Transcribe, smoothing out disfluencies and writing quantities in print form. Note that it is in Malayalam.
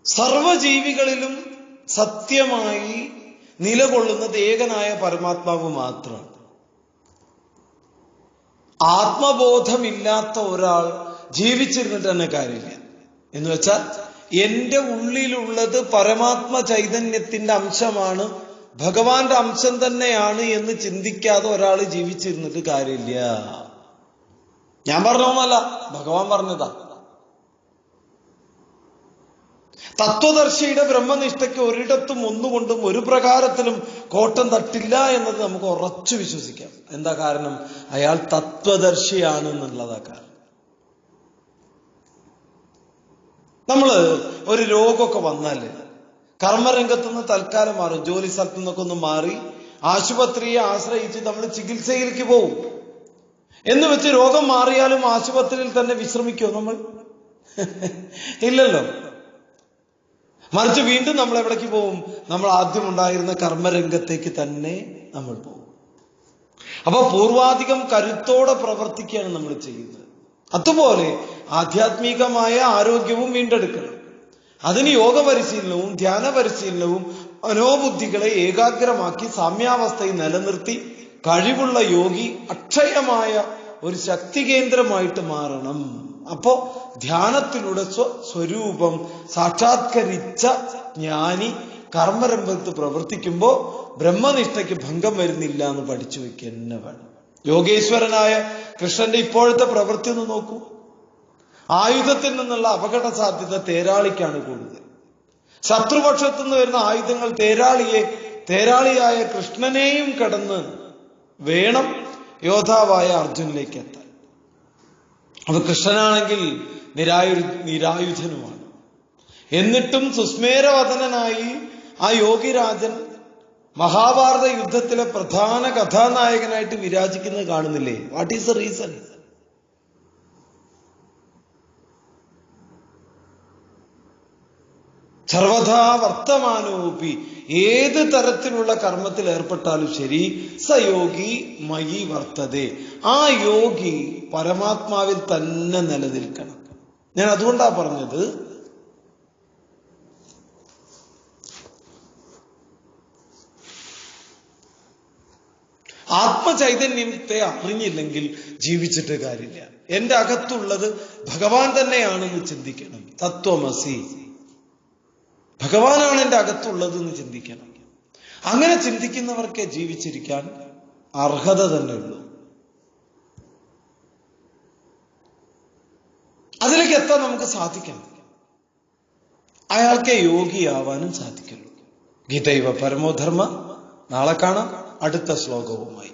സർവജീവികളിലും സത്യമായി നിലകൊള്ളുന്നത് ഏകനായ പരമാത്മാവ് മാത്രമാണ്. ആത്മബോധമില്ലാത്ത ഒരാൾ ജീവിച്ചിരുന്നിട്ട് തന്നെ കാര്യമില്ല. എന്ന് വെച്ചാൽ എന്റെ ഉള്ളിലുള്ളത് പരമാത്മ ചൈതന്യത്തിന്റെ അംശമാണ്, ഭഗവാന്റെ അംശം തന്നെയാണ് എന്ന് ചിന്തിക്കാതെ ഒരാൾ ജീവിച്ചിരുന്നിട്ട് കാര്യമില്ല. ഞാൻ പറഞ്ഞോന്നല്ല, ഭഗവാൻ പറഞ്ഞതാ. തത്വദർശിയുടെ ബ്രഹ്മനിഷ്ഠയ്ക്ക് ഒരിടത്തും ഒന്നുകൊണ്ടും ഒരു പ്രകാരത്തിലും കോട്ടം തട്ടില്ല എന്നത് നമുക്ക് ഉറച്ചു വിശ്വസിക്കാം. എന്താ കാരണം? അയാൾ തത്വദർശിയാണ് എന്നുള്ളതാ കാരണം. നമ്മള് ഒരു രോഗമൊക്കെ വന്നാല് കർമ്മരംഗത്തു നിന്ന് തൽക്കാലം മാറും, ജോലി സ്ഥലത്തു നിന്നൊക്കെ ഒന്ന് മാറി ആശുപത്രിയെ ആശ്രയിച്ച് നമ്മൾ ചികിത്സയിലേക്ക് പോകും. എന്ന് വെച്ച് രോഗം മാറിയാലും ആശുപത്രിയിൽ തന്നെ വിശ്രമിക്കുമോ നമ്മൾ? ഇല്ലല്ലോ. മറിച്ച് വീണ്ടും നമ്മൾ എവിടേക്ക് പോകും? നമ്മൾ ആദ്യം ഉണ്ടായിരുന്ന കർമ്മരംഗത്തേക്ക് തന്നെ നമ്മൾ പോകും. അപ്പൊ പൂർവാധികം കരുത്തോടെ പ്രവർത്തിക്കുകയാണ് നമ്മൾ ചെയ്യുന്നത്. അതുപോലെ ആധ്യാത്മികമായ ആരോഗ്യവും വീണ്ടെടുക്കണം. അതിന് യോഗ പരിശീലനവും ധ്യാന പരിശീലനവും മനോബുദ്ധികളെ ഏകാഗ്രമാക്കി സാമ്യാവസ്ഥയിൽ നിലനിർത്തി കഴിവുള്ള യോഗി അക്ഷയമായ ഒരു ശക്തി കേന്ദ്രമായിട്ട് മാറണം. അപ്പോ ധ്യാനത്തിലൂടെ സ്വരൂപം സാക്ഷാത്കരിച്ച ജ്ഞാനി കർമ്മരംഗത്ത് പ്രവർത്തിക്കുമ്പോ ബ്രഹ്മനിഷ്ഠയ്ക്ക് ഭംഗം വരുന്നില്ല എന്ന് പഠിച്ചു വെക്കുക തന്നെ വേണം. യോഗേശ്വരനായ കൃഷ്ണന്റെ ഇപ്പോഴത്തെ പ്രവൃത്തി ഒന്ന് നോക്കൂ. ആയുധത്തിൽ നിന്നുള്ള അപകട സാധ്യത തേരാളിക്കാണ് കൂടുതൽ. ശത്രുപക്ഷത്തു നിന്ന് വരുന്ന ആയുധങ്ങൾ തേരാളിയായ കൃഷ്ണനെയും കടന്ന് വേണം യോദ്ധാവായ അർജുനിലേക്ക് എത്താൻ. അപ്പൊ കൃഷ്ണനാണെങ്കിൽ നിരായുധനുമാണ്. എന്നിട്ടും സുസ്മേരവദനായി ആ യോഗിരാജൻ മഹാഭാരത യുദ്ധത്തിലെ പ്രധാന കഥാനായകനായിട്ട് വിരാജിക്കുന്നത് കാണുന്നില്ലേ? What is the reason? സർവഥാ വർത്തമാനോപി, ഏത് തരത്തിലുള്ള കർമ്മത്തിൽ ഏർപ്പെട്ടാലും ശരി, സയോഗി മയി വർത്തതേ, ആ യോഗി പരമാത്മാവിൽ തന്നെ നിലനിൽക്കണം. ഞാൻ അതുകൊണ്ടാ പറഞ്ഞത്, ആത്മചൈതന്യത്തെ അറിഞ്ഞില്ലെങ്കിൽ ജീവിച്ചിട്ട് കാര്യമില്ല. എന്റെ അകത്തുള്ളത് ഭഗവാൻ തന്നെയാണെന്ന് ചിന്തിക്കണം. തത്വമസി, ഭഗവാനാണ് എന്റെ അകത്തുള്ളത് എന്ന് ചിന്തിക്കണം. അങ്ങനെ ചിന്തിക്കുന്നവർക്കേ ജീവിച്ചിരിക്കാൻ അർഹത തന്നെ ഉള്ളൂ. അതിലേക്ക് എത്താൻ നമുക്ക് സാധിക്കണം. അയാൾക്ക് യോഗിയാവാനും സാധിക്കുള്ളൂ. ഗീതൈവ പരമോധർമ്മ. നാളെ കാണാം അടുത്ത ശ്ലോകവുമായി.